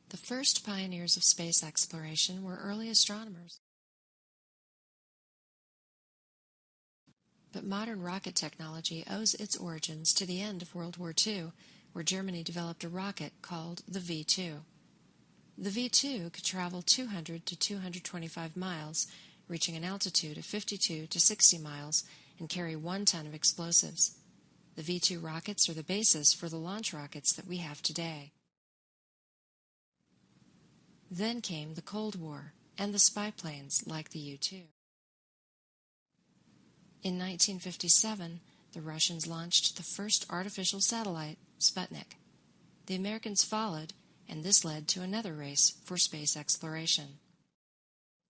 The first pioneers of space exploration were early astronomers. But modern rocket technology owes its origins to the end of World War II, where Germany developed a rocket called the V-2. The V-2 could travel 200 to 225 miles, reaching an altitude of 52 to 60 miles, and carry 1 ton of explosives. The V-2 rockets are the basis for the launch rockets that we have today. Then came the Cold War and the spy planes like the U-2. In 1957, the Russians launched the first artificial satellite, Sputnik. The Americans followed, and this led to another race for space exploration.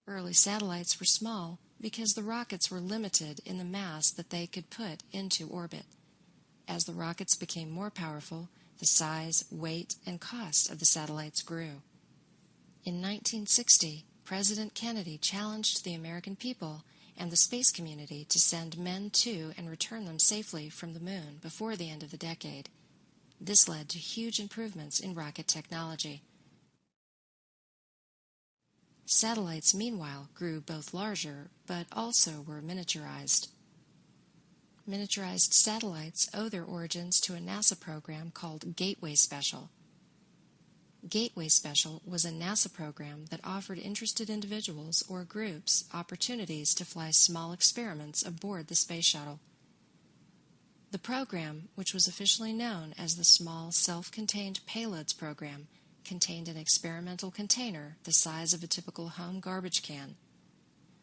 Early satellites were small because the rockets were limited in the mass that they could put into orbit. As the rockets became more powerful, the size, weight, and cost of the satellites grew. In 1960, President Kennedy challenged the American people and the space community to send men to and return them safely from the moon before the end of the decade. This led to huge improvements in rocket technology. Satellites, meanwhile, grew both larger but also were miniaturized. Miniaturized satellites owe their origins to a NASA program called Gateway Special. Gateway Special was a NASA program that offered interested individuals or groups opportunities to fly small experiments aboard the space shuttle. The program, which was officially known as the Small Self-Contained Payloads Program, contained an experimental container the size of a typical home garbage can.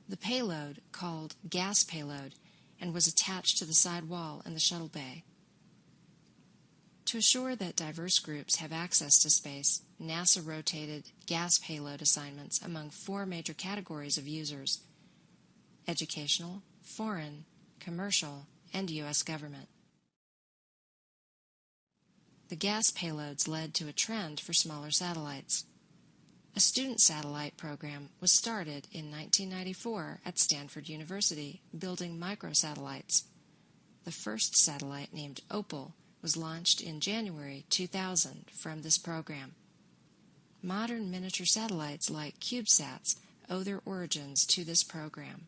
The payload, called gas payload, and was attached to the side wall in the shuttle bay. To assure that diverse groups have access to space, NASA rotated gas payload assignments among 4 major categories of users: educational, foreign, commercial, and U.S. government. The gas payloads led to a trend for smaller satellites. A student satellite program was started in 1994 at Stanford University, building microsatellites. The first satellite, named Opal, was launched in January 2000 from this program. Modern miniature satellites like CubeSats owe their origins to this program.